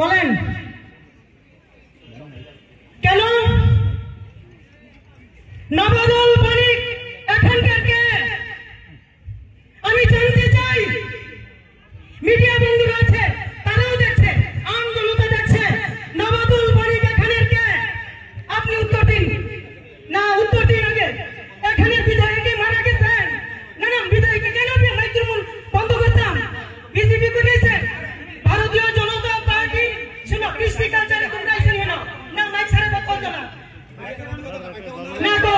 বলেন কেন নবদল বণিক এখানকার কে? আমি জানতে চাই। মিডিয়া বন্ধুরা আছে, তারাও দেখছে, আম জনতা দেখছে। নবদল বণিক এখানের কে? আপনি উত্তর দিন। না, উত্তর দিন আগে। এখানের বিধায়ককে মারা গেছেন। না না, বিধায়ককে কেন মাইক্রোফোন বন্ধ করতাম? বিজেপি করেছে, ভারতীয় জনতা পার্টি শুনো, কৃষ্টি কালচারে তোমরা এসে নিয়ে নাও না, মাইক ছাড়া বাদ করো না। না গো,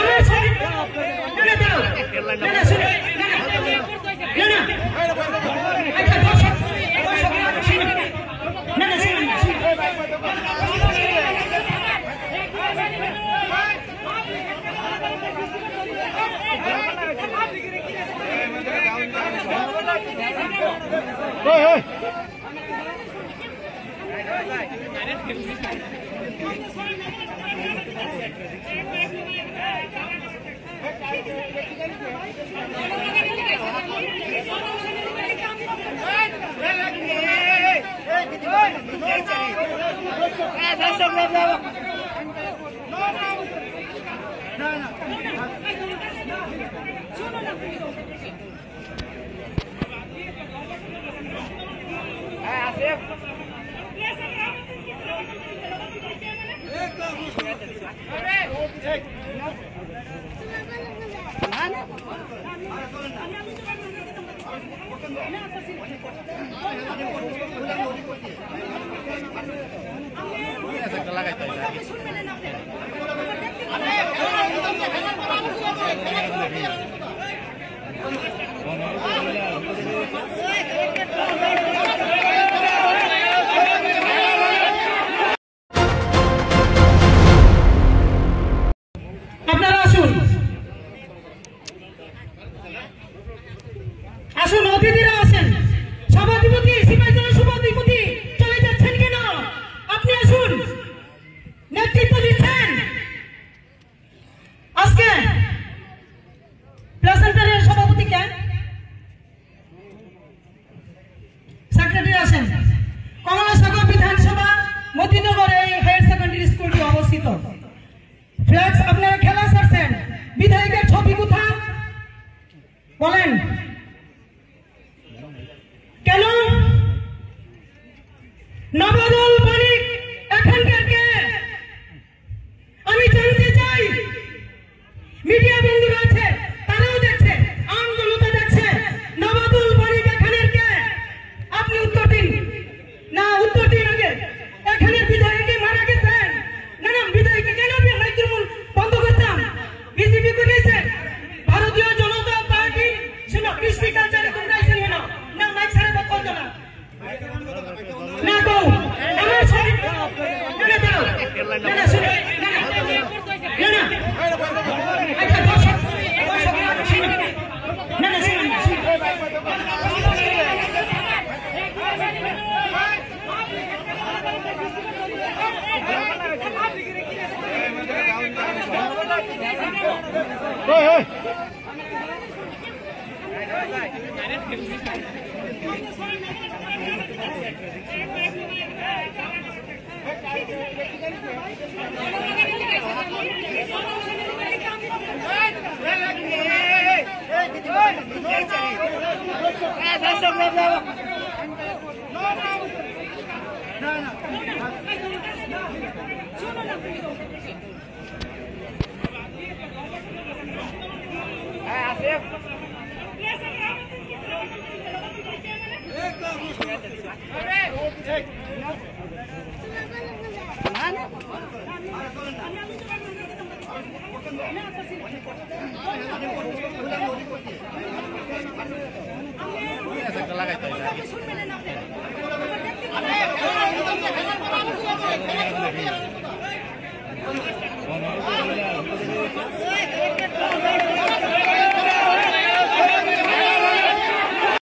আমার সঙ্গে না না দাও না না শুনো না না না আচ্ছা দর্শক না না শুনুন আসুন, অতিথিরা আসেন। সভাধিপতি, সিপাহীজলা সভাধিপতি চলে যাচ্ছেন কেন? আপনি আসুন, নেতৃত্ব দিচ্ছেন। আজকে প্লেসেন্টারের সভাপতি কে? সেক্রেটারি আসেন। কমলাসাগর বিধানসভা মতিনগরে হায়ার সেকেন্ডারি স্কুলটি অবস্থিত। ফ্ল্যাক্স আপনারা খেলা ছাড়ছেন, বিধায়কের ছবি কোথায় বলেন কেন নবদল বণিক এখানকার কে? আমি জানতে চাই। মিডিয়া বন্ধুরা আছে, তারাও দেখছে, আম জনতা দেখছে। নবদল বণিক এখানের কে? আপনি উত্তর দিন। না, উত্তর দিন আগে। এখানের বিধায়ককে মারা গেছেন। না না, বিধায়ককে কেন মাইক্রোফোন বন্ধ করতাম? বিজেপি করেছে, ভারতীয় জনতা পার্টি শুনো, কৃষ্টি কালচারে তোমরা এসে নিয়ে নাও না, মাইক ছাড়া বাদ করো না। না গো, আমার সঙ্গে না না দাও না না শুনো না না না আচ্ছা দর্শক না না শুনুন লাগাই